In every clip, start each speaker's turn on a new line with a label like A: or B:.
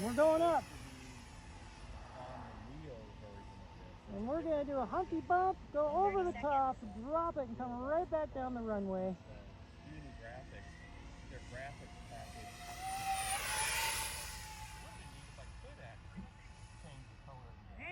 A: We're going up. And we're going to do a humpy bump, go over the top, drop it, and come right back down the runway.
B: Their graphics package. If I could actually change the color of the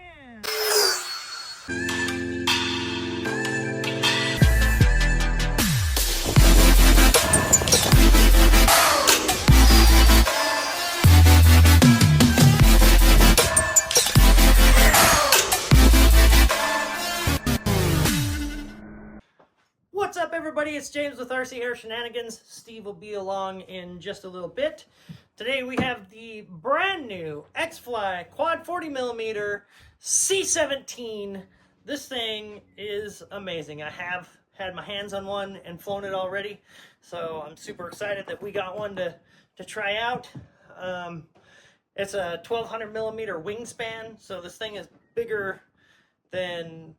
A: What's up, everybody? It's James with RC Air Shenanigans. Steve will be along in just a little bit. Today we have the brand new Xfly Quad 40mm C-17. This thing is amazing. I have had my hands on one and flown it already, so I'm super excited that we got one to try out. It's a 1200mm wingspan, so this thing is bigger than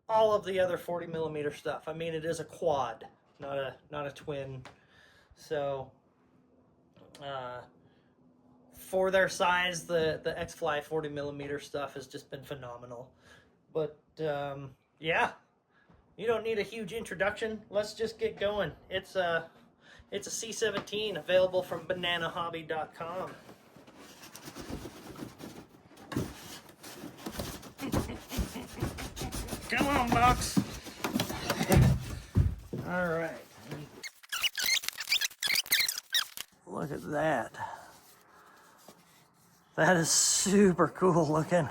A: all of the other 40mm stuff. I mean, it is a quad, not a twin. So for their size, the Xfly 40mm stuff has just been phenomenal. But yeah, you don't need a huge introduction. Let's just get going. It's a C-17 available from bananahobby.com. Come on, box. All right. Look at that. That is super cool looking.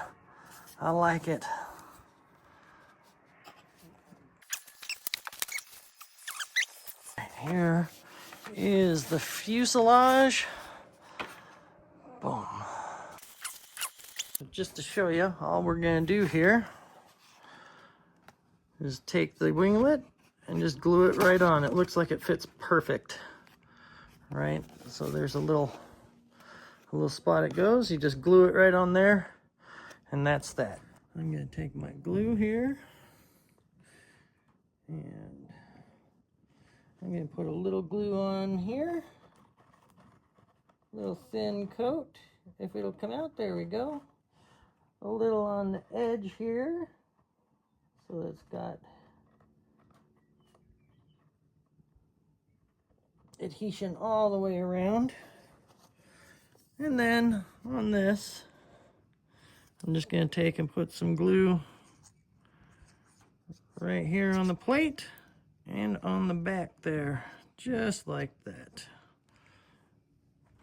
A: I like it. Here is the fuselage. Boom. Just to show you, all we're gonna do here is take the winglet and just glue it right on. It looks like it fits perfect, right? So there's a little spot it goes. You just glue it right on there, and that's that. I'm gonna take my glue here, and I'm gonna put a little glue on here, a little thin coat. If it'll come out, there we go. A little on the edge here, so it's got adhesion all the way around. And then on this, I'm just going to take and put some glue right here on the plate and on the back there, just like that.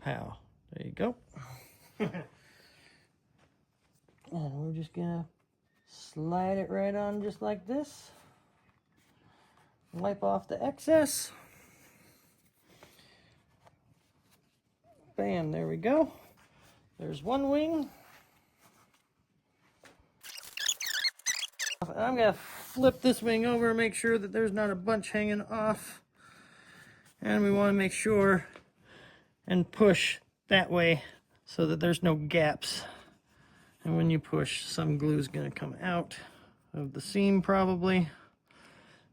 A: Pow. There you go. And we're just going to slide it right on just like this. Wipe off the excess. Bam, there we go. There's one wing. I'm going to flip this wing over and make sure that there's not a bunch hanging off. And we want to make sure and push that way so that there's no gaps. And when you push, some glue is going to come out of the seam probably.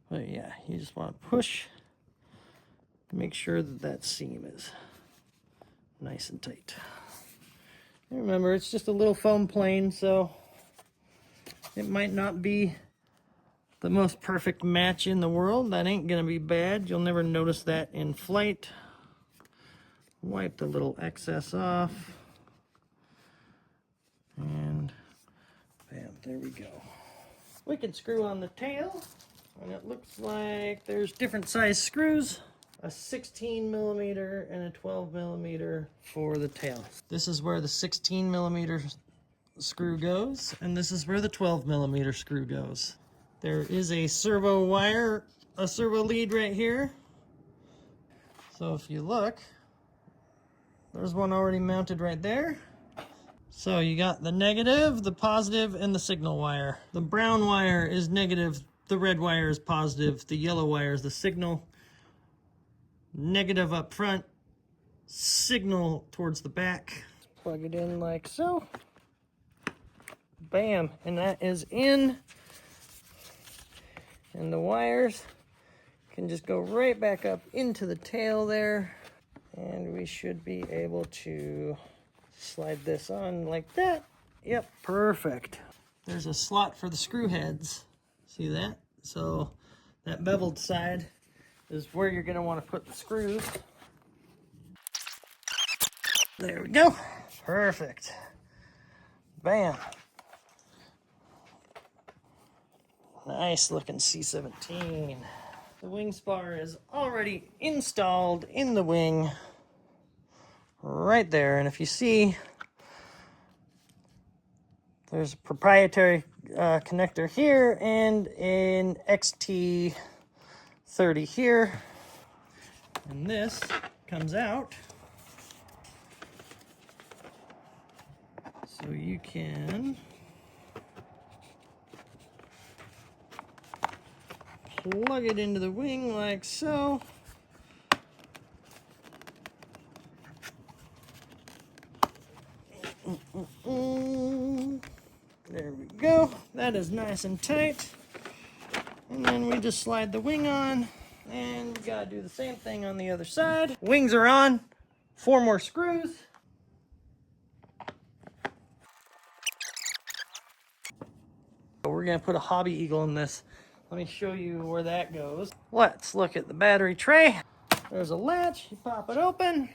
A: But yeah, you just want to push to make sure that that seam is nice and tight. And remember, it's just a little foam plane, so it might not be the most perfect match in the world. That ain't going to be bad. You'll never notice that in flight. Wipe the little excess off. And bam, there we go. We can screw on the tail, and it looks like there's different size screws. A 16mm and a 12mm for the tail. This is where the 16mm screw goes, and this is where the 12mm screw goes. There is a servo wire, a servo lead right here. So if you look, there's one already mounted right there. So you got the negative, the positive, and the signal wire. The brown wire is negative, the red wire is positive, the yellow wire is the signal. Negative up front, signal towards the back. Plug it in like so. Bam, and that is in. And the wires can just go right back up into the tail there. And we should be able to slide this on like that. Yep, perfect. There's a slot for the screw heads. See that? So that beveled side is where you're going to want to put the screws. There we go. Perfect. Bam. Nice looking C-17. The wing spar is already installed in the wing right there. And if you see, there's a proprietary connector here and an XT30 here. And this comes out so you can plug it into the wing like so. There we go. That is nice and tight. And then we just slide the wing on, and we gotta do the same thing on the other side. Wings are on. 4 more screws. We're gonna put a Hobby Eagle in this. Let me show you where that goes. Let's look at the battery tray. There's a latch. You pop it open.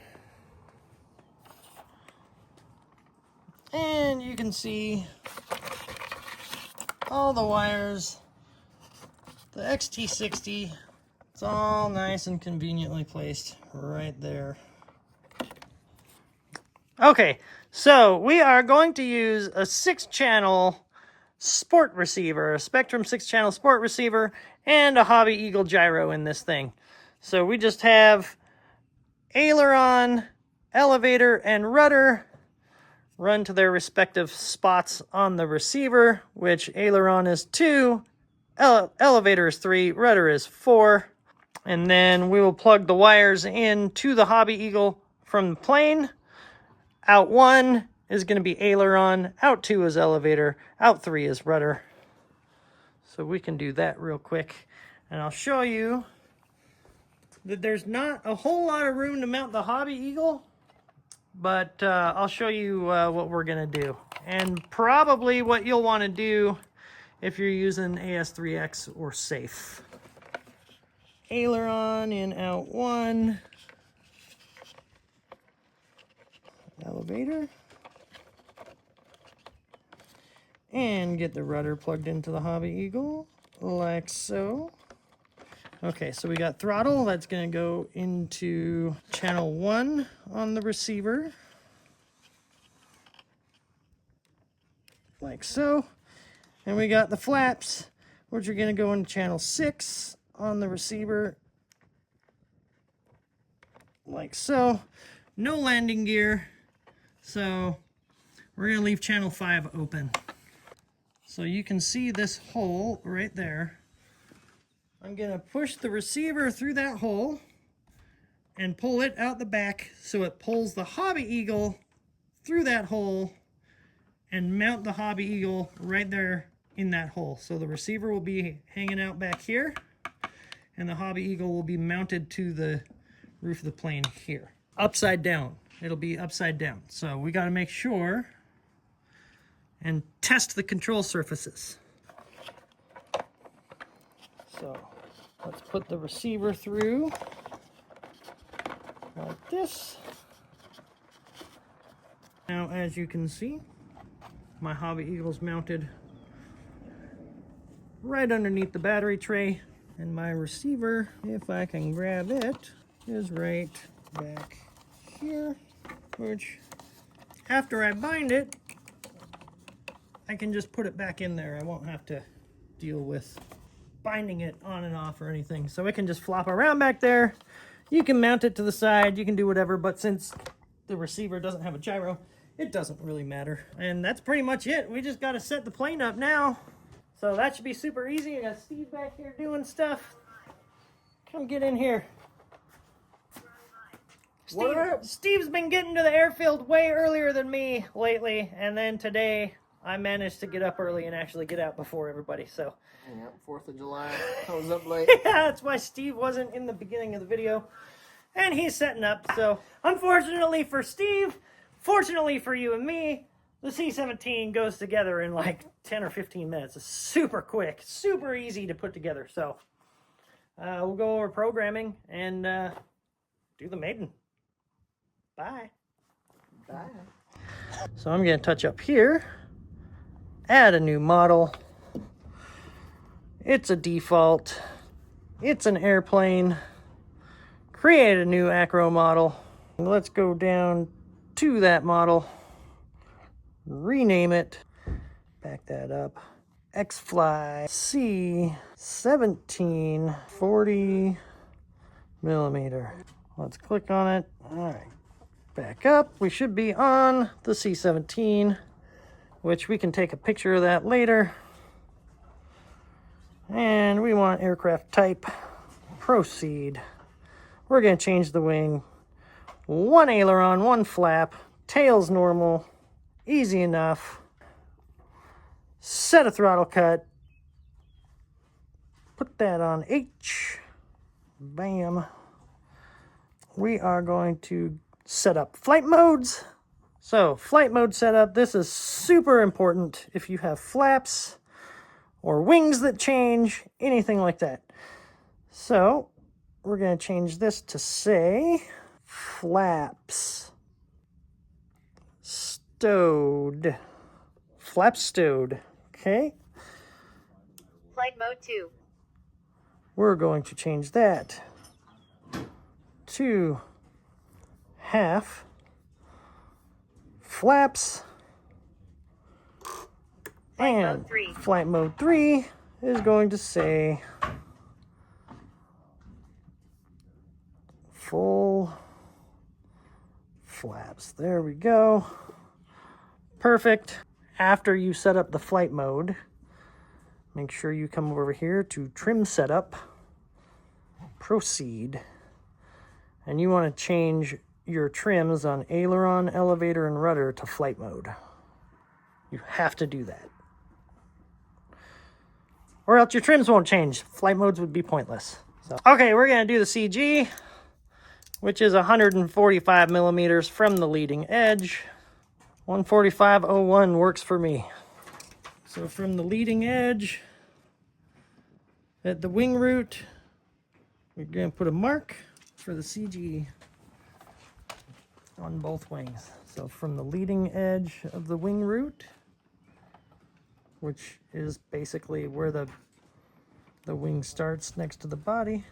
A: And you can see all the wires. The XT60, it's all nice and conveniently placed right there. Okay, so we are going to use a 6-channel sport receiver, a Spektrum 6-channel sport receiver, and a Hobby Eagle gyro in this thing. So we just have aileron, elevator, and rudder run to their respective spots on the receiver, which aileron is 2, elevator is 3, rudder is 4. And then we will plug the wires in to the Hobby Eagle from the plane. Out 1 is going to be aileron, out 2 is elevator, out 3 is rudder. So we can do that real quick. And I'll show you that there's not a whole lot of room to mount the Hobby Eagle, but I'll show you what we're going to do. And probably what you'll want to do if you're using AS3X or Safe. Aileron in out 1. Elevator. And get the rudder plugged into the Hobby Eagle, like so. Okay, so we got throttle. That's going to go into channel 1 on the receiver. Like so. And we got the flaps, which are going to go into channel 6 on the receiver. Like so. No landing gear. So we're going to leave channel 5 open. So you can see this hole right there. I'm going to push the receiver through that hole and pull it out the back so it pulls the Hobby Eagle through that hole and mount the Hobby Eagle right there in that hole. So the receiver will be hanging out back here and the Hobby Eagle will be mounted to the roof of the plane here. Upside down. It'll be upside down. So we got to make sure and test the control surfaces. So let's put the receiver through like this. Now, as you can see, my Hobby Eagle's mounted right underneath the battery tray, and my receiver, if I can grab it, is right back here, which after I bind it, I can just put it back in there. I won't have to deal with binding it on and off or anything. So it can just flop around back there. You can mount it to the side, you can do whatever, but since the receiver doesn't have a gyro, it doesn't really matter. And that's pretty much it. We just got to set the plane up now. So that should be super easy. I got Steve back here doing stuff. Come get in here. Steve's been getting to the airfield way earlier than me lately, and then today I managed to get up early and actually get out before everybody, so.
C: Yeah, 4th of July. I was up late.
A: Yeah, that's why Steve wasn't in the beginning of the video. And he's setting up, so unfortunately for Steve, Fortunately for you and me, the C-17 goes together in like 10 or 15 minutes. It's super quick, super easy to put together. So we'll go over programming and do the Maiden. Bye.
C: Bye.
A: So I'm going to touch up here, add a new model. It's a default. It's an airplane. Create a new acro model. Let's go down to that model. Rename it. Back that up. Xfly C-17 40 millimeter. Let's click on it. All right. Back up. We should be on the C-17, which we can take a picture of that later. And we want aircraft type. Proceed. We're going to change the wing. One aileron, one flap. Tail's normal. Easy enough. Set a throttle cut. Put that on H. Bam. We are going to set up flight modes. So, flight mode setup. This is super important if you have flaps or wings that change, anything like that. So, we're going to change this to say flaps stowed. Flaps stowed. Okay.
D: Flight mode 2.
A: We're going to change that to half flaps.
D: Flight
A: And
D: mode 3.
A: flight mode 3 is going to say full flaps. There we go. Perfect. After you set up the flight mode, make sure you come over here to trim setup, proceed, and you want to change your trims on aileron, elevator, and rudder to flight mode. You have to do that. Or else your trims won't change. Flight modes would be pointless. So, okay, we're going to do the CG, which is 145 millimeters from the leading edge. 145.01 works for me. So from the leading edge at the wing root, we're going to put a mark for the CG on both wings. So from the leading edge of the wing root, which is basically where the wing starts next to the body,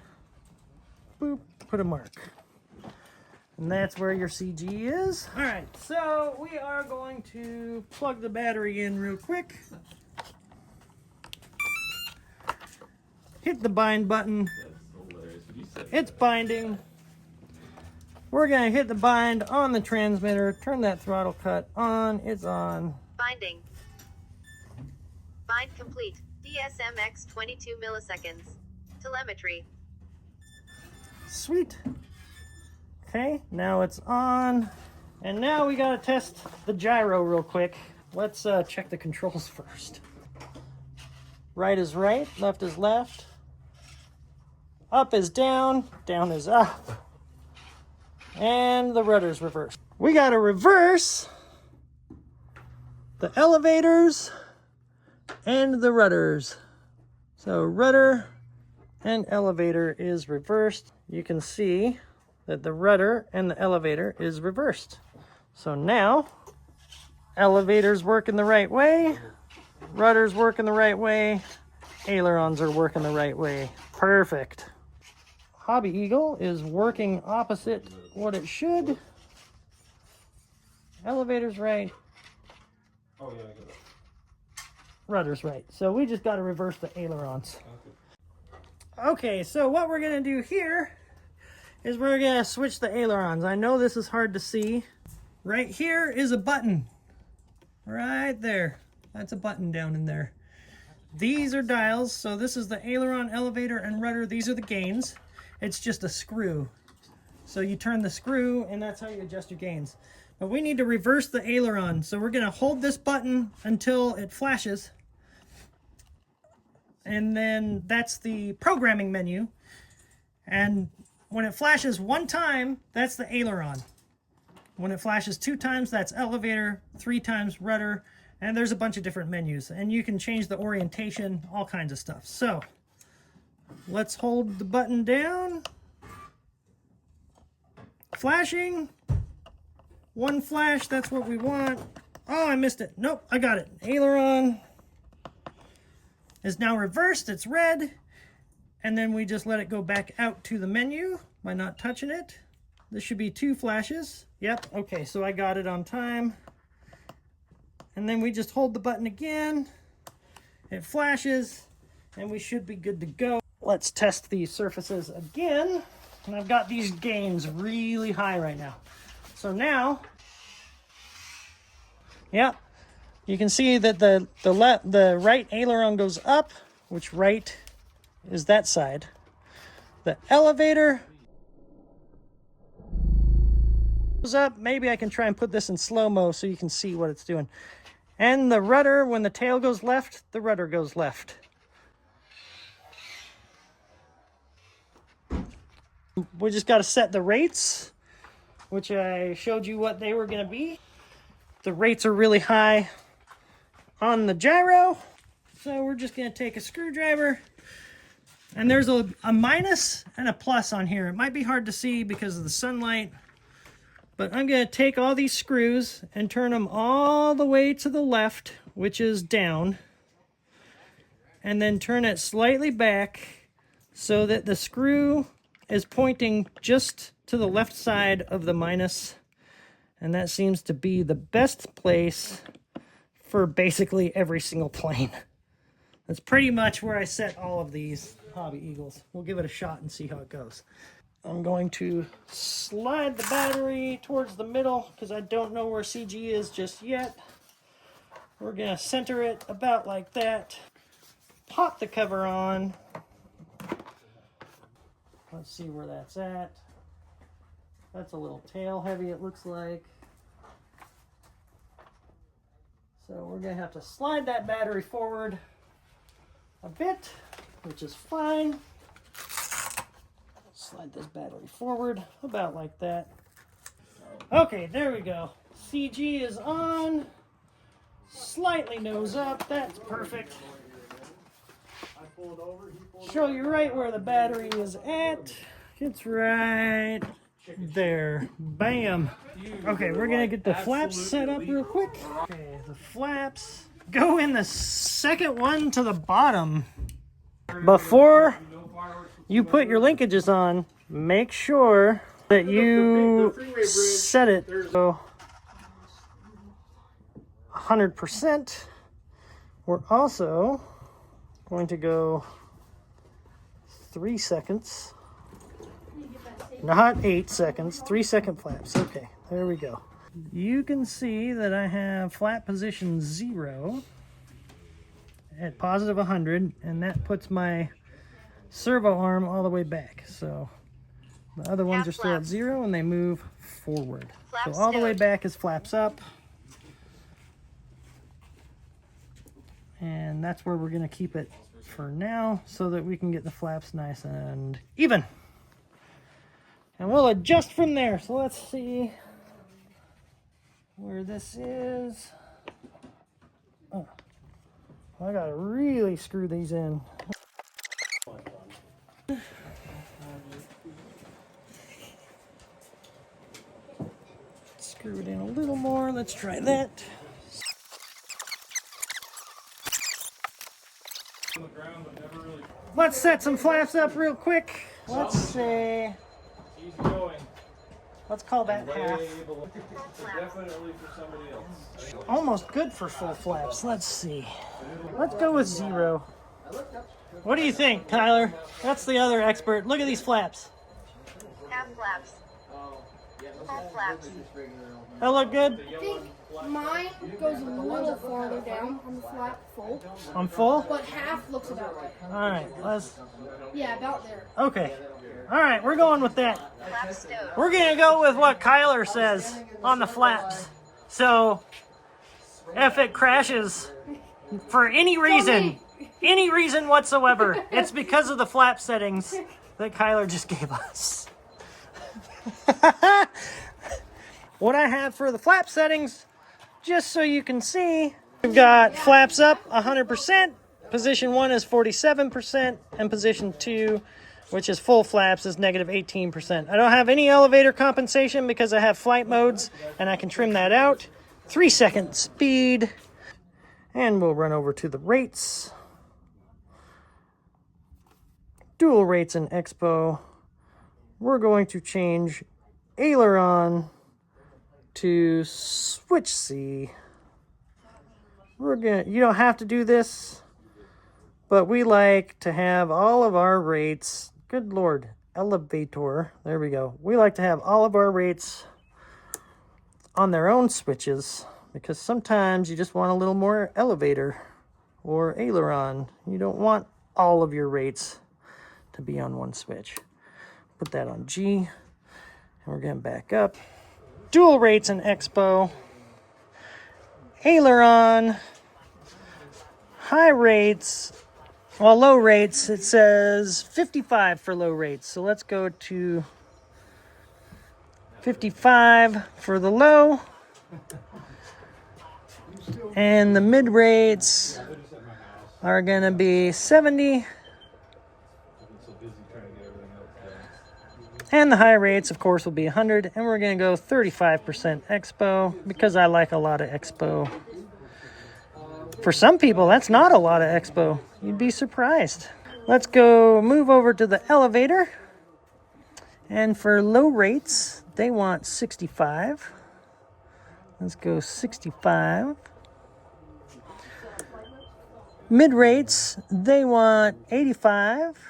A: boop, put a mark. And that's where your CG is. All right, so we are going to plug the battery in real quick. Hit the bind button. It's binding. We're gonna hit the bind on the transmitter, turn that throttle cut on, it's on.
D: Binding. Bind complete. DSMX 22 milliseconds. Telemetry.
A: Sweet. Okay, now it's on. And now we gotta test the gyro real quick. Let's check the controls first. Right is right, left is left. Up is down, down is up. And the rudder's reversed. We gotta reverse the elevators and the rudders. So rudder and elevator is reversed. You can see that the rudder and the elevator is reversed. So now, elevators working the right way, rudders working the right way, ailerons are working the right way. Perfect. Hobby Eagle is working opposite what it should. Elevator's right.
B: Oh, yeah, I got it.
A: Rudder's right. So we just got to reverse the ailerons. Okay, so what we're going to do here is we're going to switch the ailerons. I know this is hard to see. Right here is a button. Right there. That's a button down in there. These are dials. So this is the aileron, elevator, and rudder. These are the gains. It's just a screw. So you turn the screw, and that's how you adjust your gains. But we need to reverse the aileron. So we're going to hold this button until it flashes. And then that's the programming menu. And when it flashes one time, that's the aileron. When it flashes 2 times, that's elevator, 3 times rudder, and there's a bunch of different menus. And you can change the orientation, all kinds of stuff. So let's hold the button down. Flashing. 1 flash, that's what we want. Oh, I missed it. Nope, I got it. Aileron is now reversed. It's red. And then we just let it go back out to the menu by not touching it. This should be 2 flashes. Yep, okay, so I got it on time. And then we just hold the button again. It flashes, and we should be good to go. Let's test these surfaces again. And I've got these gains really high right now. So now, yeah, you can see that the right aileron goes up, which right is that side. The elevator goes up. Maybe I can try and put this in slow-mo so you can see what it's doing. And the rudder, when the tail goes left, the rudder goes left. We just got to set the rates, which I showed you what they were going to be. The rates are really high on the gyro. So we're just going to take a screwdriver. And there's a minus and a plus on here. It might be hard to see because of the sunlight. But I'm going to take all these screws and turn them all the way to the left, which is down. And then turn it slightly back so that the screw is pointing just to the left side of the minus. And that seems to be the best place for basically every single plane. That's pretty much where I set all of these Hobby Eagles. We'll give it a shot and see how it goes. I'm going to slide the battery towards the middle because I don't know where CG is just yet. We're going to center it about like that. Pop the cover on. Let's see where that's at. That's a little tail heavy, it looks like. So we're going to have to slide that battery forward a bit, which is fine. Slide this battery forward about like that. Okay, there we go. CG is on. Slightly nose up. That's perfect. Show you right where the battery is at. It's right there. Bam. Okay, we're gonna get the flaps set up real quick. Okay, the flaps go in the second one to the bottom. Before you put your linkages on, make sure that you set it so 100%. We're also going to go 3 seconds, not 8 seconds, 3-second flaps. Okay, there we go. You can see that I have flap position 0 at positive 100, and that puts my servo arm all the way back. So the other ones are still at 0 and they move forward. So all the way back is flaps up. And that's where we're going to keep it for now so that we can get the flaps nice and even. And we'll adjust from there. So let's see where this is. Oh, I got to really screw these in. Screw it in a little more. Let's try that. Let's set some flaps up real quick. Let's say, let's call that half. Almost good for full flaps. Let's see. Let's go with 0. What do you think, Tyler? That's the other expert. Look at these flaps.
D: Half flaps. Full flaps.
A: That look good?
E: I think mine goes a little farther down on the flap full,
A: I'm full?
E: but half looks about right.
A: All right, let's,
E: Yeah, about there.
A: okay. All right, we're going with that.
D: Flap stowed.
A: We're going to go with what Kyler says on the flaps. So, if it crashes for any reason whatsoever, it's because of the flap settings that Kyler just gave us. what I have for the flap settings, just so you can see. We've got flaps up 100%, position 1 is 47%, and position 2, which is full flaps, is negative 18%. I don't have any elevator compensation because I have flight modes, and I can trim that out. 3-second speed, and we'll run over to the rates. Dual rates in Expo. We're going to change Aileron to switch C. You don't have to do this, but we like to have all of our rates, good Lord, elevator, there we go. We like to have all of our rates on their own switches, because sometimes you just want a little more elevator or aileron. You don't want all of your rates to be on one switch. Put that on G, and we're going back up. Dual rates in Expo. Aileron. High rates. Well, low rates, it says 55 for low rates. So let's go to 55 for the low. And the mid rates are going to be 70. And the high rates, of course, will be 100. And we're going to go 35% Expo because I like a lot of Expo. For some people, that's not a lot of Expo. You'd be surprised. Let's go move over to the elevator. And for low rates, they want 65. Let's go 65. Mid rates, they want 85.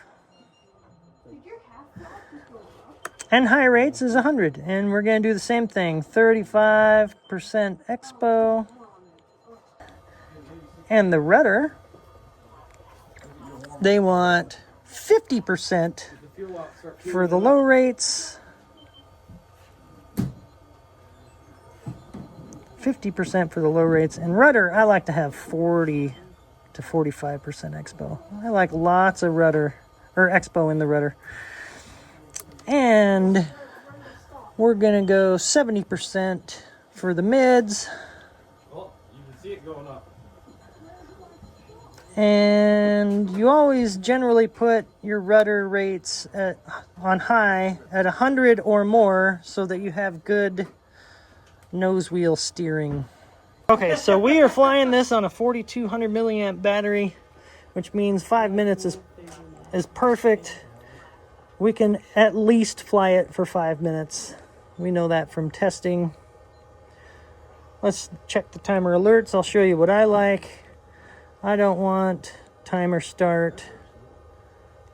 A: And high rates is 100. And we're going to do the same thing. 35% Expo. And the rudder, they want 50% for the low rates. 50% for the low rates. And rudder, I like to have 40 to 45% Expo. I like lots of rudder, or Expo in the rudder. And we're going to go 70% for the mids.
B: Well, you can see it going up.
A: And you always generally put your rudder rates on high at 100 or more so that you have good nose wheel steering. Okay, so we are flying this on a 4200 milliamp battery, which means 5 minutes is perfect. We can at least fly it for 5 minutes. We know that from testing. Let's check the timer alerts. I'll show you what I like. I don't want timer start.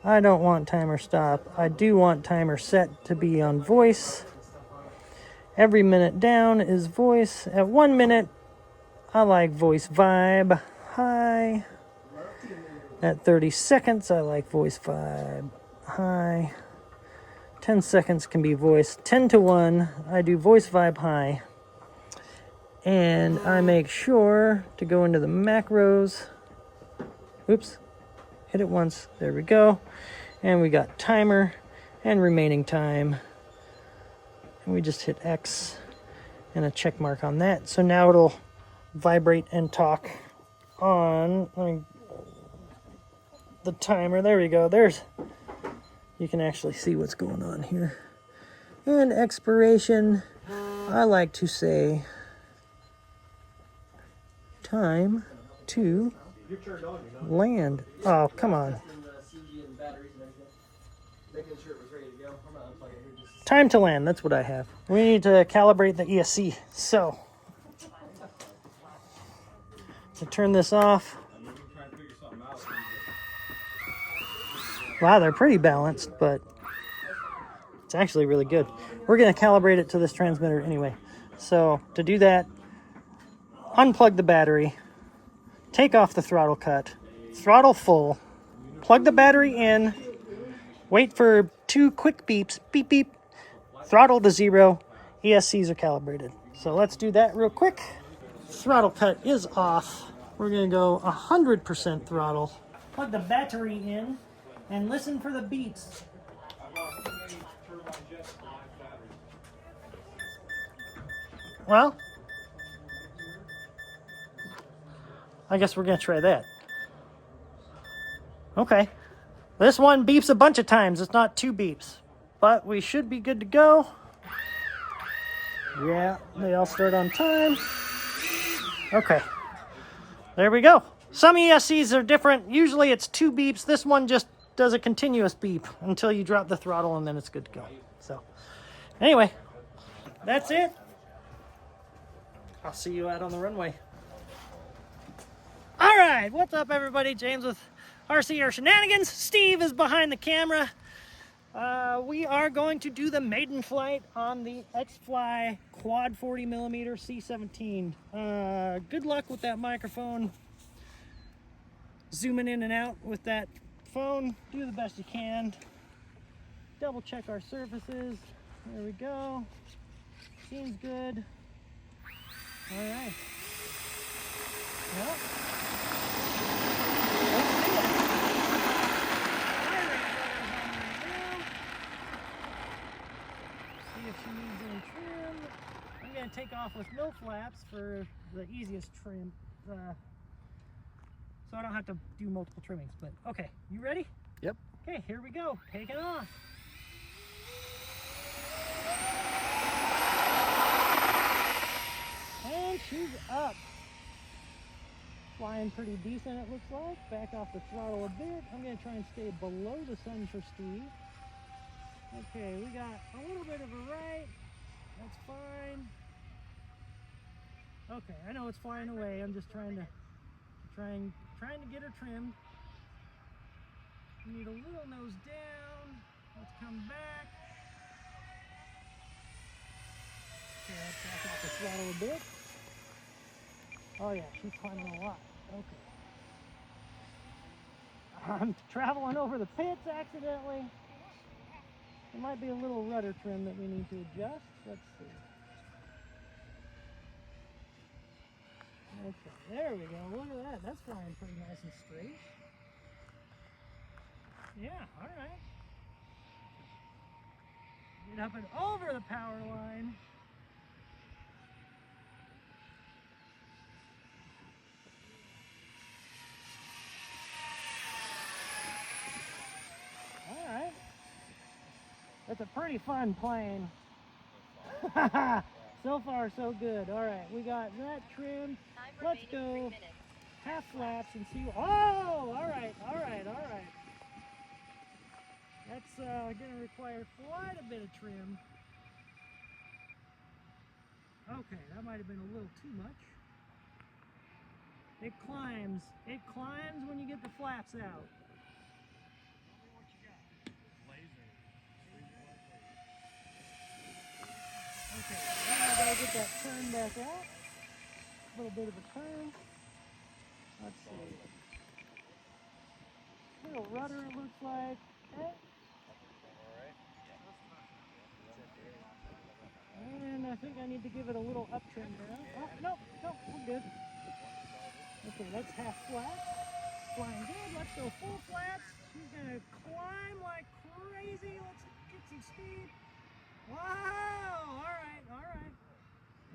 A: I don't want timer stop. I do want timer set to be on voice. Every minute down is voice. At 1 minute, I like voice vibe high. At 30 seconds, I like voice vibe high. 10 seconds can be voice. 10 to 1, I do voice vibe high. And I make sure to go into the macros. Oops, hit it once, there we go. And we got timer and remaining time. And we just hit X and a check mark on that. So now it'll vibrate and talk on the timer. There we go, you can actually see what's going on here. And expiration, I like to say time to land. Oh, come on. Time to land, that's what I have. We need to calibrate the ESC. So, to turn this off. Wow, they're pretty balanced, but it's actually really good. We're going to calibrate it to this transmitter anyway. So, to do that, unplug the battery. Take off the throttle cut, throttle full, plug the battery in, wait for 2 quick beeps, beep beep, throttle to 0, ESCs are calibrated. So let's do that real quick. Throttle cut is off. We're gonna go 100% throttle. Plug the battery in and listen for the beeps. Well, I guess we're gonna try that. Okay. This one beeps a bunch of times. It's not 2 beeps, but we should be good to go. Yeah, they all start on time. Okay. There we go. Some ESCs are different. Usually it's 2 beeps. This one just does a continuous beep until you drop the throttle and then it's good to go. So, anyway, that's it. I'll see you out on the runway. All right, what's up, everybody? James with RCR Shenanigans. Steve is behind the camera. We are going to do the maiden flight on the Xfly quad 40mm C-17. Good luck with that microphone. Zooming in and out with that phone. Do the best you can. Double check our surfaces. There we go. Seems good. All right. Well, see if she needs any trim. I'm going to take off with no flaps for the easiest trim, so I don't have to do multiple trimmings. But okay, you ready?
C: Yep.
A: Okay, here we go. Taking off. And she's up. Flying pretty decent, it looks like. Back off the throttle a bit. I'm going to try and stay below the sun for Steve. Okay, we got a little bit of a right. That's fine. Okay, I know it's flying away. I'm just trying to get her trimmed. We need a little nose down. Let's come back. Okay, let's back off the throttle a bit. Oh yeah, she's climbing a lot. Okay. I'm traveling over the pits accidentally. There might be a little rudder trim that we need to adjust. Let's see. Okay, there we go. Look at that. That's flying pretty nice and straight. Yeah, alright. Get up and over the power line. Alright. That's a pretty fun plane. So far, so good. Alright, we got that trimmed. Let's go half flaps and see. Oh! Alright. That's going to require quite a bit of trim. Okay, that might have been a little too much. It climbs. It climbs when you get the flaps out. Okay, now I gotta get that turn back out. A little bit of a turn. Let's see. Little rudder, it looks like. Okay. And I think I need to give it a little up trim now. Oh, no, we're good. Okay, that's half flat. Flying good. Let's go full flaps. She's gonna climb like crazy. Let's get some speed. Wow! Alright.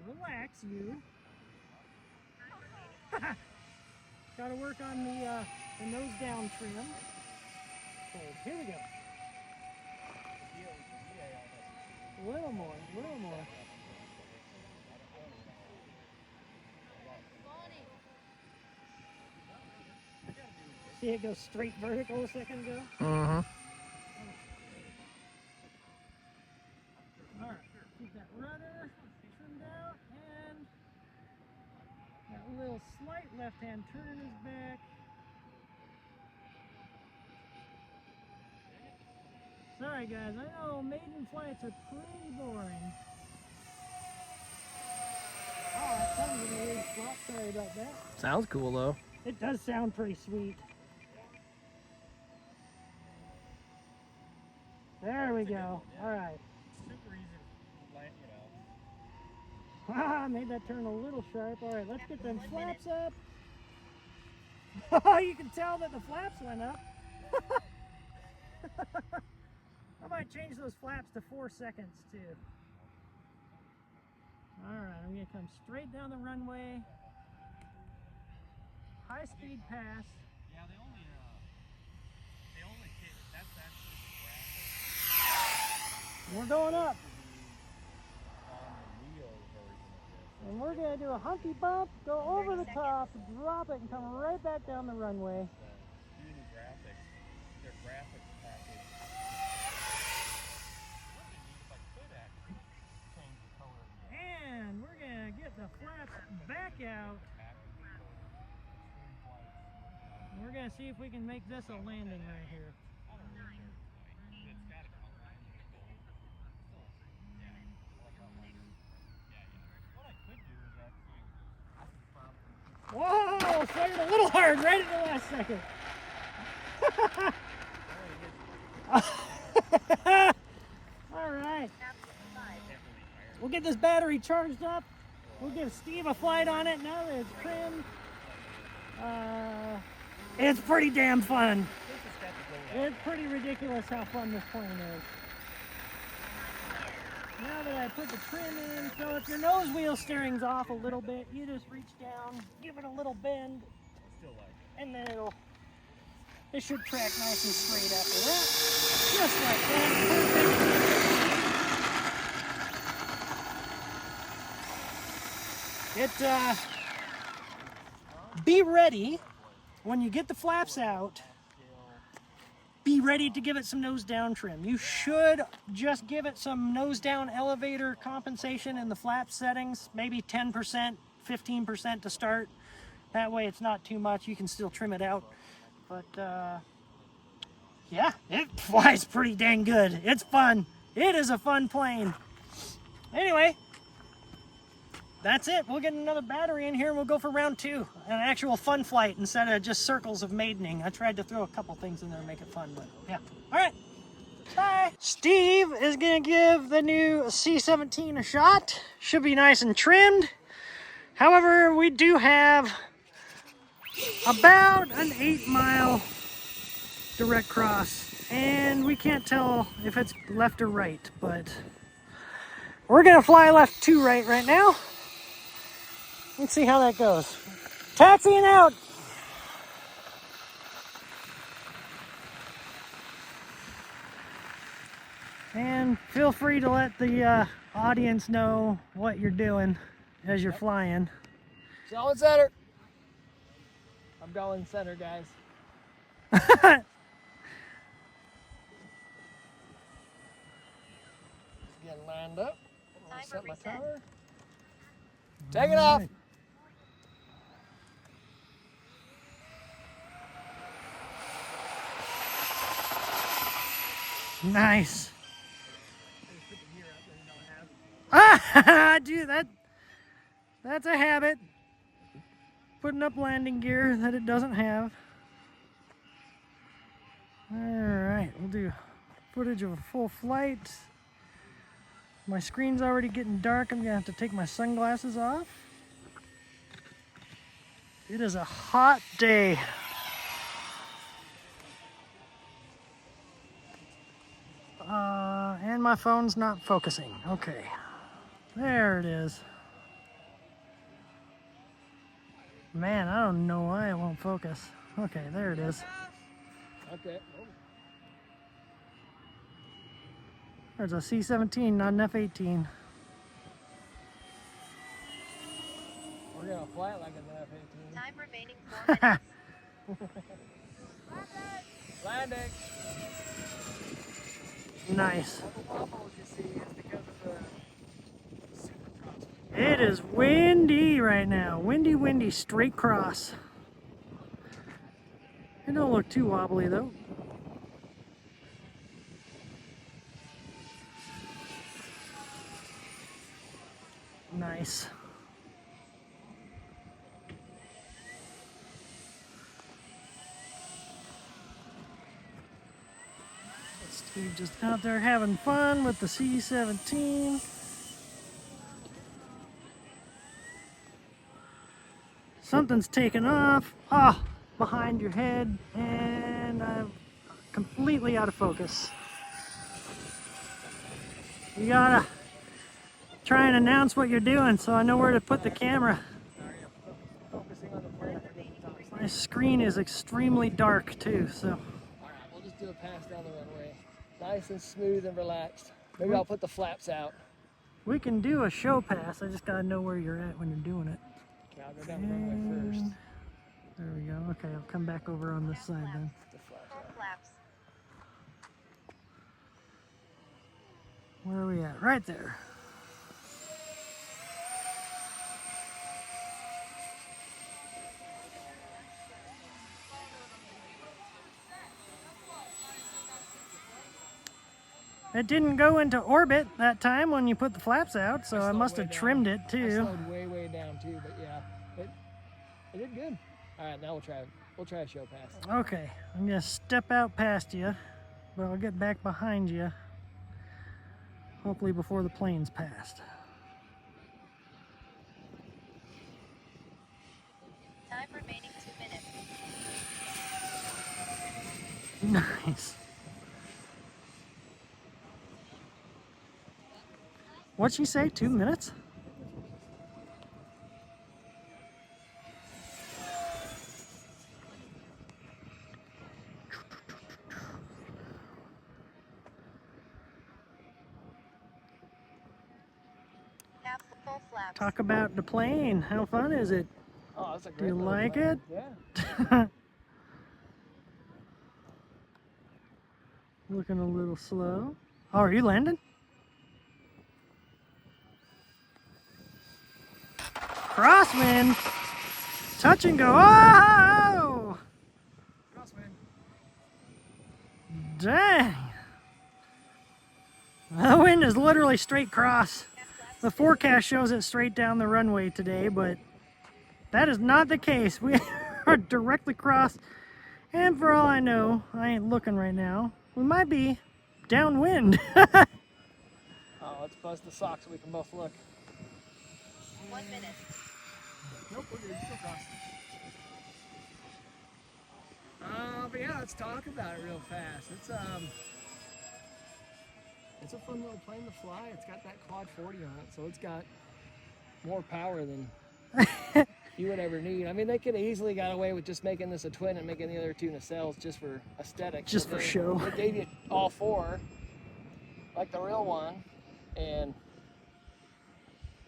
A: Relax, you. Gotta work on the nose down trim. Okay, here we go. A little more. See it go straight vertical a second ago?
C: Mm-hmm.
A: Alright, keep that rudder trimmed out, and that little slight left-hand turn is back. Sorry guys, I know maiden flights are pretty boring. Oh, that comes in a weird spot, sorry about that.
C: Sounds cool though.
A: It does sound pretty sweet. There we go. Alright.
B: Super easy to land,
A: Ah, made that turn a little sharp. Alright, let's get them flaps up. Oh, you can tell that the flaps went up. I might change those flaps to 4 seconds too. Alright, I'm going gonna come straight down the runway. High speed pass.
B: Yeah, they only that's actually the graphic
A: We're going up.
B: on the Neo version of this.
A: And we're gonna do a humpy bump, go over the top, drop it, and come right back down the runway.
B: So, new graphics, their graphics package. Would be neat if I could actually change the color of the
A: And we're gonna get the flaps back out. We're gonna see if we can make this a landing right here.
B: I don't really care. It's got to come out. Yeah, I like how it is. Yeah. What I could do is actually, I could probably.
A: Whoa! Started a little hard right at the last second. All right. We'll get this battery charged up. We'll give Steve a flight on it now that it's trimmed. It's pretty damn fun. It's pretty ridiculous how fun this plane is. Now that I put the trim in, so if your nose wheel steering's off a little bit, you just reach down, give it a little bend, and then it should track nice and straight after that. Just like that. Perfect. Be ready when you get the flaps out. Be ready to give it some nose down trim. You should just give it some nose down elevator compensation in the flap settings, maybe 10%, 15% to start. That way it's not too much. You can still trim it out. But yeah, it flies pretty dang good. It's fun. It is a fun plane. Anyway, that's it. We'll get another battery in here and we'll go for round 2. An actual fun flight instead of just circles of maidening. I tried to throw a couple things in there to make it fun, but yeah. All right. Bye. Steve is going to give the new C-17 a shot. Should be nice and trimmed. However, we do have about an 8-mile direct cross. And we can't tell if it's left or right, but we're going to fly left to right now. Let's see how that goes. Taxiing out. And feel free to let the audience know what you're doing as you're flying.
C: Going center. I'm going center, guys.
A: All
C: Getting lined up.
D: Time for
C: Set my
D: reset.
C: timer. Take it off.
A: Nice. Ah, dude, that's a habit. Putting up landing gear that it doesn't have. All right, we'll do footage of a full flight. My screen's already getting dark. I'm gonna have to take my sunglasses off. It is a hot day. And my phone's not focusing. Okay, there it is. Man, I don't know why it won't focus. Okay, there it is.
C: Okay.
A: There's a C-17, not an F-18.
C: We're gonna fly it like an F-18.
D: Time remaining 4 minutes.
C: Landing.
A: Nice.
C: All the wobbles you see is because of the super cross.
A: It is windy right now. Windy, windy, straight cross. It don't look too wobbly though. Nice. Steve just out there having fun with the C-17. Something's taken off. Ah, behind your head, and I'm completely out of focus. You gotta try and announce what you're doing so I know where to put the camera.
C: Sorry, I'm focusing on the plane. I forget the top
A: My
C: speed.
A: screen is extremely dark too, so.
C: Alright, we'll just do a pass down the runway. Nice and smooth and relaxed. Maybe I'll put the flaps out.
A: We can do a show pass, I just gotta know where you're at when you're doing it.
C: Okay, I'll go down the runway first.
A: There we go. Okay, I'll come back over on this side then.
C: The flaps
D: Full
C: out.
D: flaps.
A: Where are we at? Right there. It didn't go into orbit that time when you put the flaps out, so I
C: slowed
A: must
C: way
A: have
C: down.
A: trimmed it
C: I
A: too.
C: slowed way down too, but yeah, it did good. All right, now we'll try a show pass.
A: Okay, I'm gonna step out past you, but I'll get back behind you. Hopefully before the plane's passed.
D: Time remaining 2 minutes.
A: Nice. What'd she say? 2 minutes?
D: Half full flaps.
A: Talk about the plane. How fun is it?
C: Oh, that's a great
A: Do you
C: little
A: like
C: plane.
A: it?
C: Yeah.
A: Looking a little slow. Oh, are you landing? Crosswind. Touch and go. Oh!
C: Crosswind.
A: Dang. The wind is literally straight cross. The forecast shows it straight down the runway today, but that is not the case. We are directly cross. And for all I know, I ain't looking right now, we might be downwind.
C: Oh, let's buzz the sock so we can both look.
D: 1 minute.
C: Nope, we're good. Still cross. But yeah, let's talk about it real fast. It's a fun little plane to fly. It's got that quad 40 on it, so it's got more power than you would ever need. I mean, they could have easily got away with just making this a twin and making the other two nacelles just for aesthetics.
A: Just
C: but
A: for show.
C: They gave you all four, like the real one, and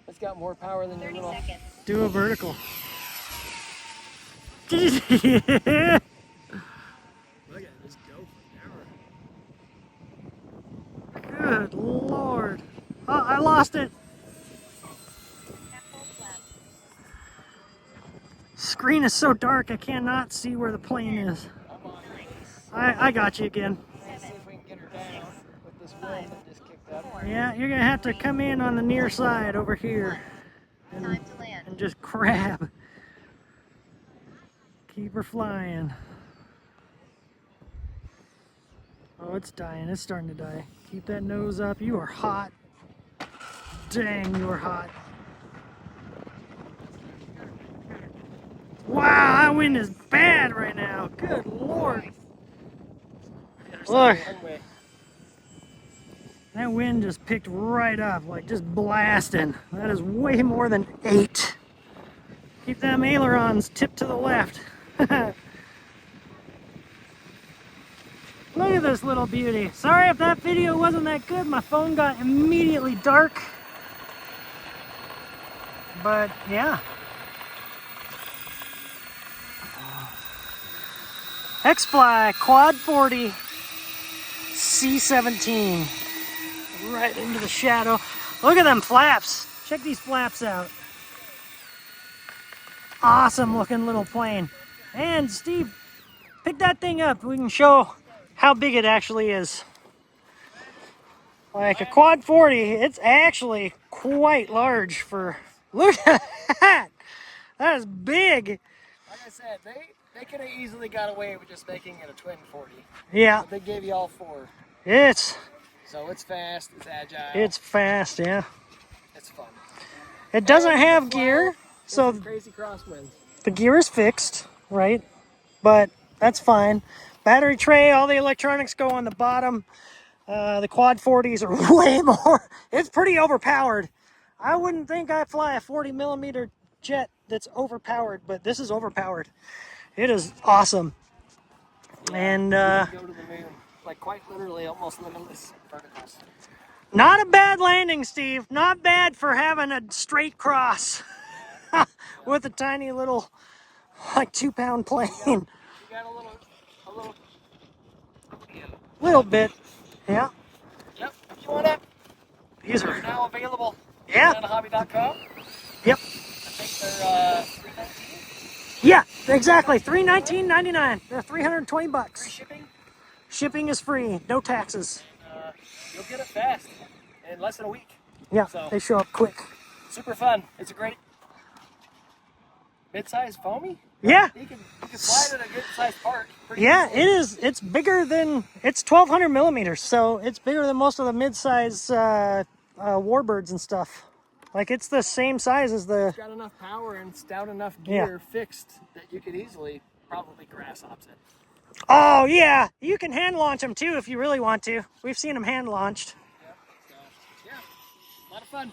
C: it's got more power than your
D: 30
C: little.
D: seconds.
A: Do a vertical.
C: Look at it, just go forever.
A: Good Lord. Oh, I lost it.
D: Half full flaps.
A: Screen is so dark I cannot see where the plane is.
C: I'm on it.
A: I got you again.
C: Let's see if we can get her down with this wind that just kicked up.
A: Yeah, you're gonna have to come in on the near side over here
D: Time to land.
A: and just grab. Keep her flying. Oh, it's dying. It's starting to die. Keep that nose up. You are hot. Dang, you are hot. Wow, that wind is bad right now. Good Lord. Look,
C: Runway.
A: that wind just picked right up, like just blasting. That is way more than 8. Keep them ailerons tipped to the left. Look at this little beauty. Sorry if that video wasn't that good. My phone got immediately dark. But yeah. Xfly Quad 40 C-17. Right into the shadow. Look at them flaps. Check these flaps out. Awesome looking little plane. And Steve, pick that thing up. We can show how big it actually is. Like a quad 40, it's actually quite large for, look at that. That is big.
C: Like I said, they could have easily got away with just making it a twin 40.
A: Yeah,
C: But they gave you all four.
A: it's
C: So it's fast, it's agile,
A: fast, yeah.
C: it's fun.
A: It doesn't
C: And
A: have
C: you can
A: gear,
C: fly
A: so
C: in some crazy crosswinds.
A: the gear is fixed, right? But that's fine. Battery tray, all the electronics go on the bottom. The quad 40s are way more. It's pretty overpowered. I wouldn't think I fly a 40 millimeter jet that's overpowered, but this is overpowered. It is awesome. And
C: You can go to the moon, like quite literally, almost limitless verticals.
A: not a bad landing, Steve. Not bad for having a straight cross with a tiny little, like 2-pound plane.
C: You got a little, yeah.
A: Little bit, yeah.
C: Yep. If you want to,
A: These
C: they're
A: are,
C: now available.
A: yeah.
C: On hobby.com.
A: Yep.
C: I think they're $3.19.
A: Yeah, exactly. $319.99. They're $320.
C: Free shipping.
A: Shipping is free, no taxes.
C: You'll get it fast in less than a week.
A: Yeah,
C: So-
A: they show up quick.
C: Super fun. It's a great mid-sized foamy.
A: Yeah,
C: You can fly it at a good-sized park. pretty
A: yeah,
C: easily.
A: it is. It's bigger than, it's 1,200 millimeters, so it's bigger than most of the mid-size warbirds and stuff. Like, it's the same size as the,
C: It's got enough power and stout enough
A: Yeah.
C: gear fixed that you could easily probably grass ops it.
A: oh yeah, you can hand launch them too if you really want to. We've seen them hand launched.
C: Yeah, a lot of fun.